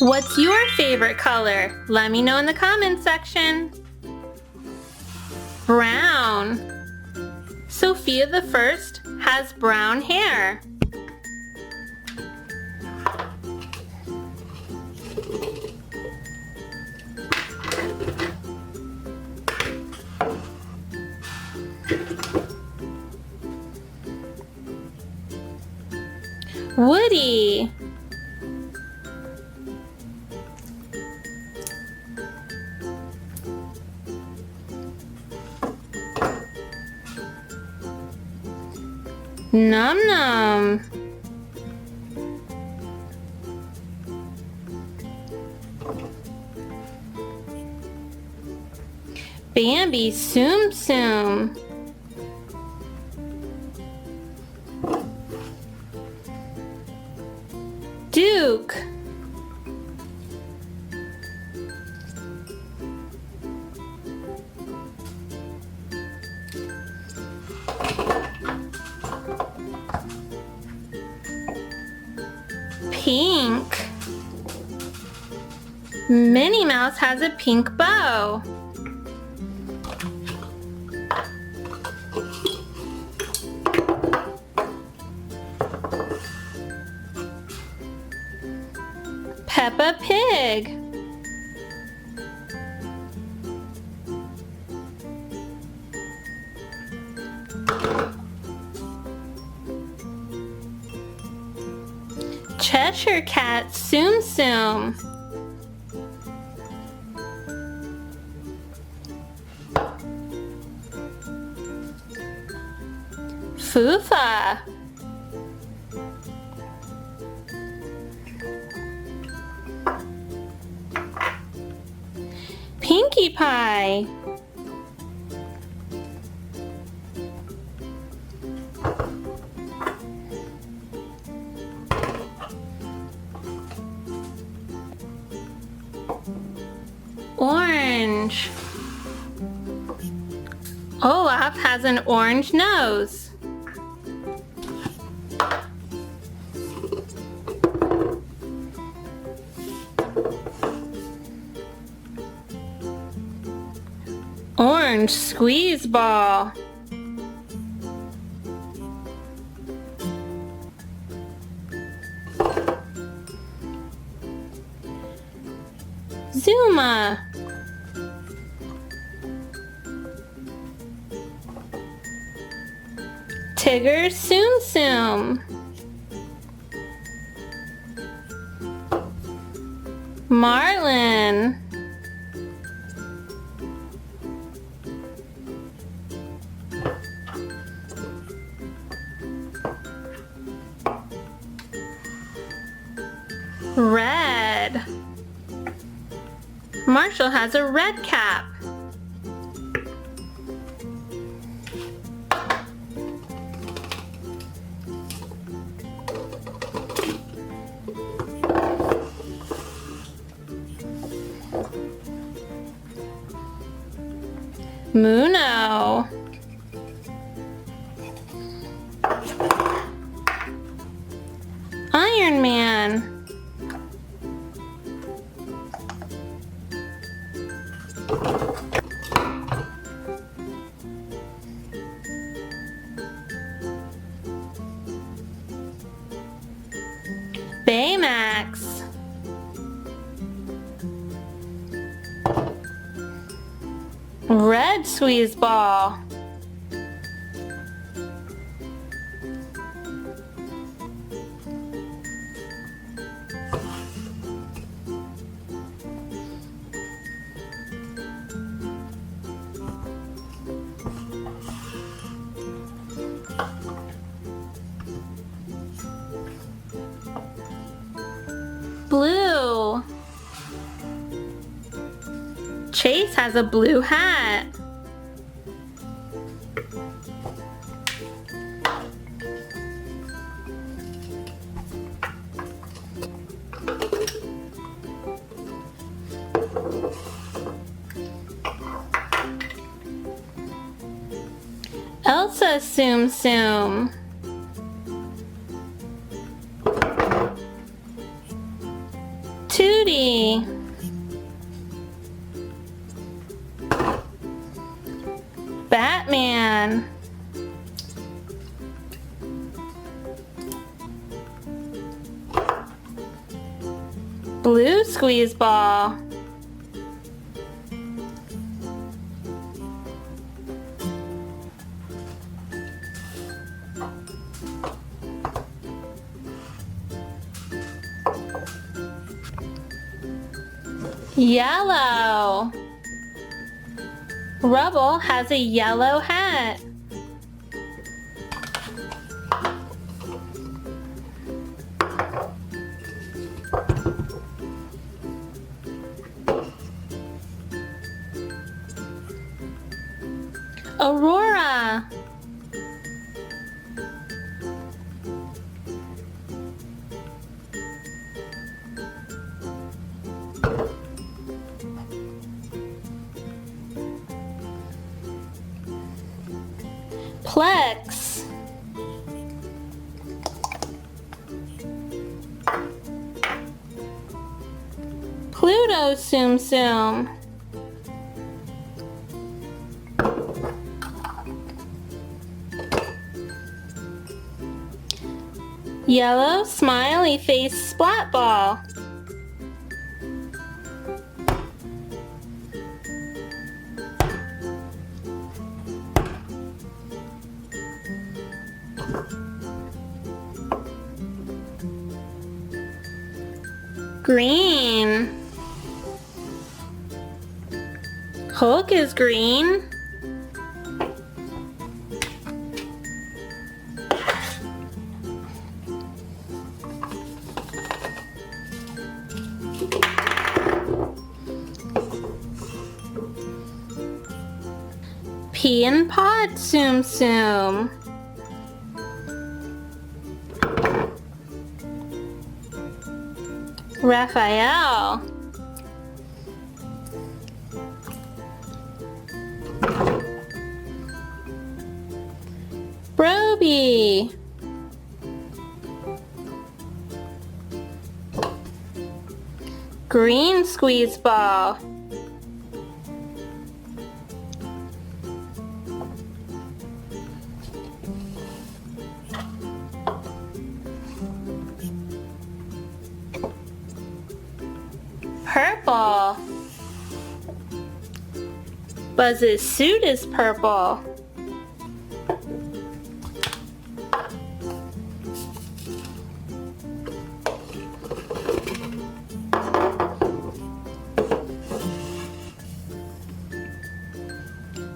What's your favorite color? Let me know in the comments section. Brown. Sophia the First has brown hair. Woody. Num Num. Bambi Tsum Tsum. Duke. Pink. Minnie Mouse has a pink bow. Peppa Pig. Cheshire Cat Tsum Tsum. Fufa. Pinkie Pie. Orange. Olaf has an orange nose. Orange squeeze ball. Zuma. Tigger Tsum Tsum. Marlin. Red. Marshall has a red cap. Muno. Iron Man. Baymax. Red squeeze ball. Blue. Chase has a blue hat. Elsa Tsum Tsum. cutie. Batman. Blue squeeze ball. Yellow. Rubble has a yellow hat. Aurora. Plex. Pluto Tsum Tsum. Yellow smiley face splat ball. Green. Hulk is green. Pea and Pod Tsum Tsum. Raphael. Broby. Green squeeze ball. Purple. Buzz's suit is purple.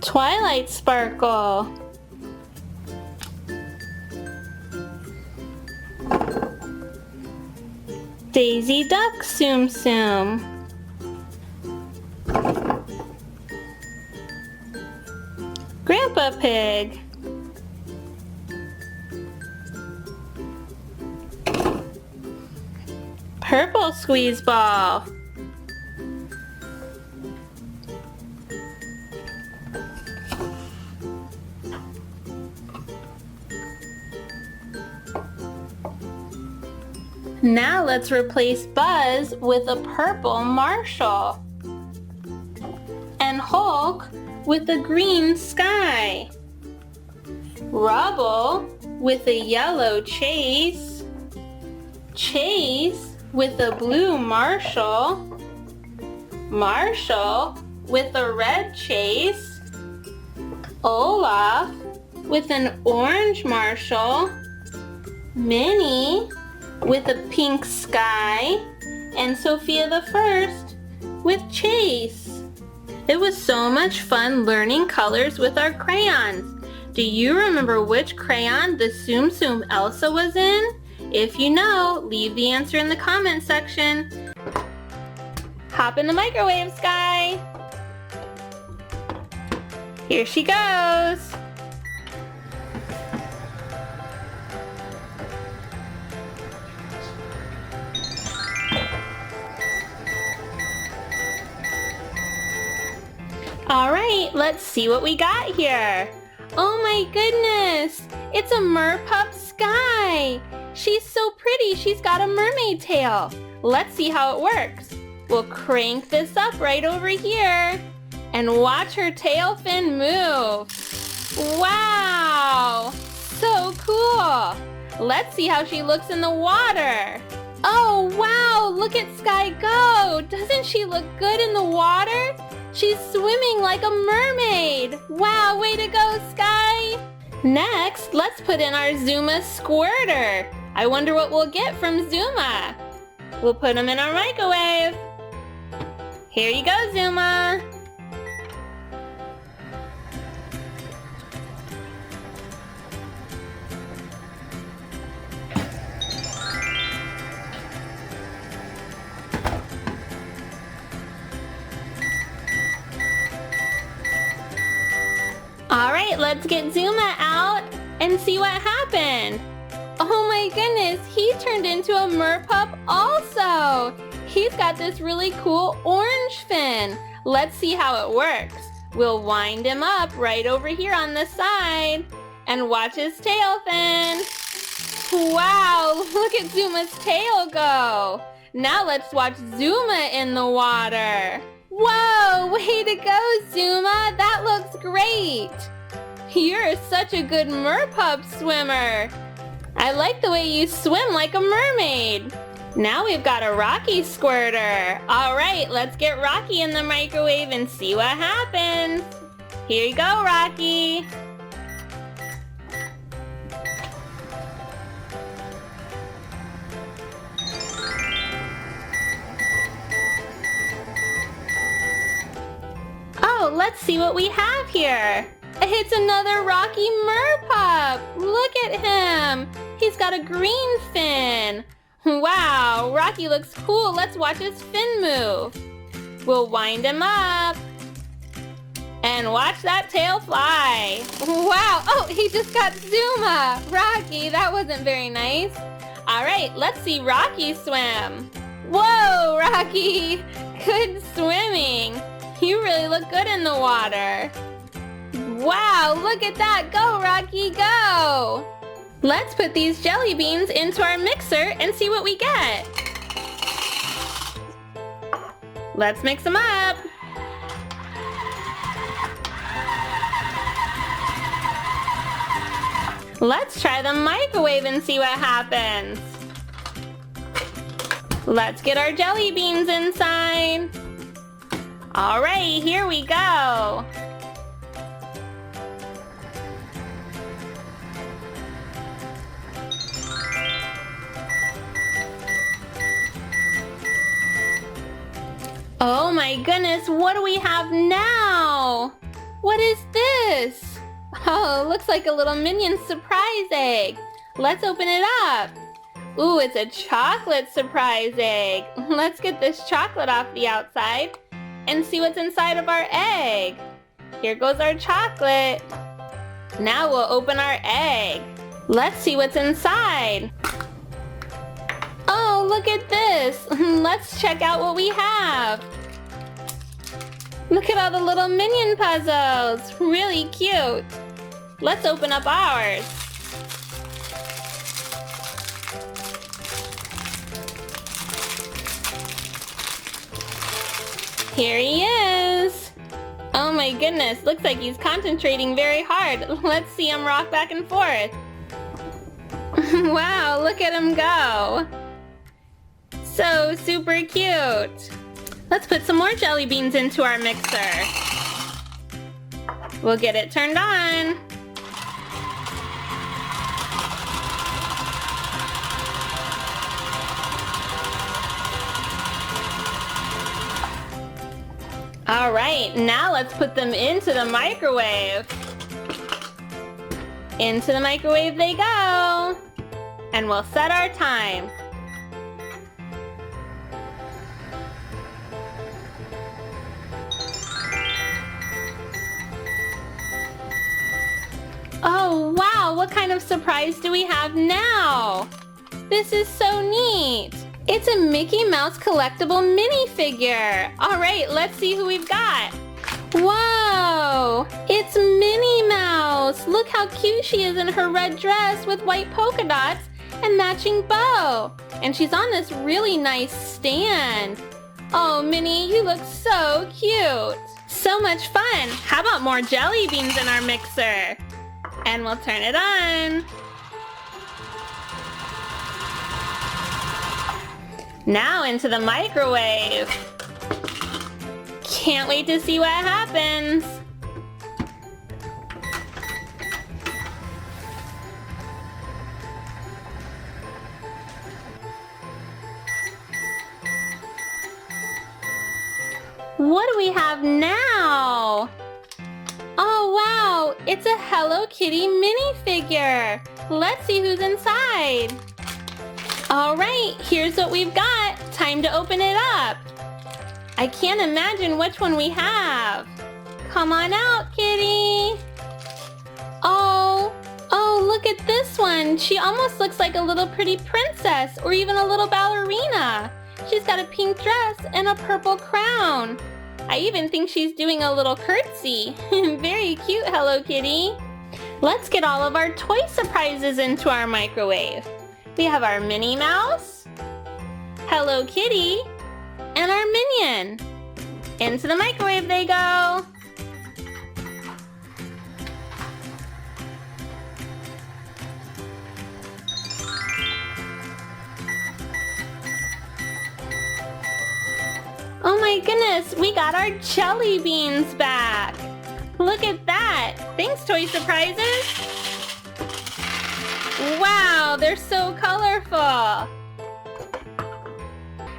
Twilight Sparkle. Daisy Duck Tsum Tsum. Grandpa Pig. Purple squeeze ball. Now let's replace Buzz with a purple Marshall. And Hulk with a green sky. Rubble with a yellow Chase. Chase with a blue Marshall. Marshall with a red Chase. Olaf with an orange Marshall. Minnie with a pink sky. And Sophia the First with Chase. It was so much fun learning colors with our crayons. Do you remember which crayon the Tsum Tsum Elsa was in? If you know, leave the answer in the comment section. Hop in the microwave, Sky. Here she goes. All right, let's see what we got here. Oh my goodness, it's a Merpup Sky. She's so pretty, she's got a mermaid tail. Let's see how it works. We'll crank this up right over here and watch her tail fin move. Wow! So cool! Let's see how she looks in the water. Oh, wow! Look at Sky go! Doesn't she look good in the water? She's swimming like a mermaid! Wow, way to go, Sky! Next, let's put in our Zuma squirter. I wonder what we'll get from Zuma. We'll put him in our microwave. Here you go, Zuma. Alright, let's get Zuma out and see what happened. Oh my goodness, he turned into a Merpup also. He's got this really cool orange fin. Let's see how it works. We'll wind him up right over here on the side and watch his tail fin. Wow, look at Zuma's tail go. Now let's watch Zuma in the water. Whoa, way to go, Zuma. That looks great. You're such a good Merpup swimmer. I like the way you swim like a mermaid. Now we've got a Rocky squirter. All right, let's get Rocky in the microwave and see what happens. Here you go, Rocky. Oh, let's see what we have here. It's another Rocky Merpup. Look at him. He's got a green fin. Wow, Rocky looks cool. Let's watch his fin move. We'll wind him up. And watch that tail fly. Wow, oh, he just got Zuma. Rocky, that wasn't very nice. All right, let's see Rocky swim. Whoa, Rocky, good swimming. You really look good in the water. Wow, look at that. Go, Rocky, go. Let's put these jelly beans into our mixer and see what we get. Let's mix them up. Let's try the microwave and see what happens. Let's get our jelly beans inside. All right, here we go. Oh my goodness, what do we have now? What is this? Oh, looks like a little Minion surprise egg. Let's open it up. Ooh, it's a chocolate surprise egg. Let's get this chocolate off the outside and see what's inside of our egg. Here goes our chocolate. Now we'll open our egg. Let's see what's inside. Oh, look at this. Let's check out what we have. Look at all the little Minion puzzles. Really cute. Let's open up ours. Here he is. Oh my goodness, looks like he's concentrating very hard. Let's see him rock back and forth. Wow, look at him go. So super cute. Let's put some more jelly beans into our mixer. We'll get it turned on. All right, now let's put them into the microwave. Into the microwave they go. And we'll set our time. Oh, wow, what kind of surprise do we have now? This is so neat. It's a Mickey Mouse collectible minifigure. All right, let's see who we've got. Whoa, it's Minnie Mouse. Look how cute she is in her red dress with white polka dots and matching bow. And she's on this really nice stand. Oh, Minnie, you look so cute. So much fun. How about more jelly beans in our mixer? And we'll turn it on. Now into the microwave. Can't wait to see what happens. What do we have now? Oh wow, it's a Hello Kitty minifigure. Let's see who's inside. All right, here's what we've got. Time to open it up. I can't imagine which one we have. Come on out, Kitty. Oh, look at this one. She almost looks like a little pretty princess or even a little ballerina. She's got a pink dress and a purple crown. I even think she's doing a little curtsy. Very cute, Hello Kitty. Let's get all of our toy surprises into our microwave. We have our Minnie Mouse, Hello Kitty, and our Minion. Into the microwave they go. Oh my goodness, we got our jelly beans back. Look at that. Thanks, Toy Surprises. Wow, they're so colorful.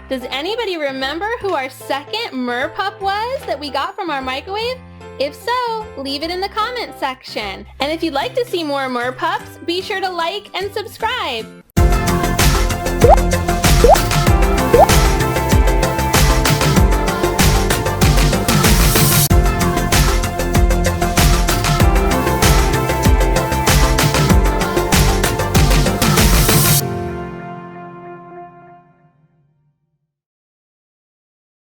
Does anybody remember who our second Merpup was that we got from our microwave? If so, leave it in the comment section. And if you'd like to see more Merpups, be sure to like and subscribe.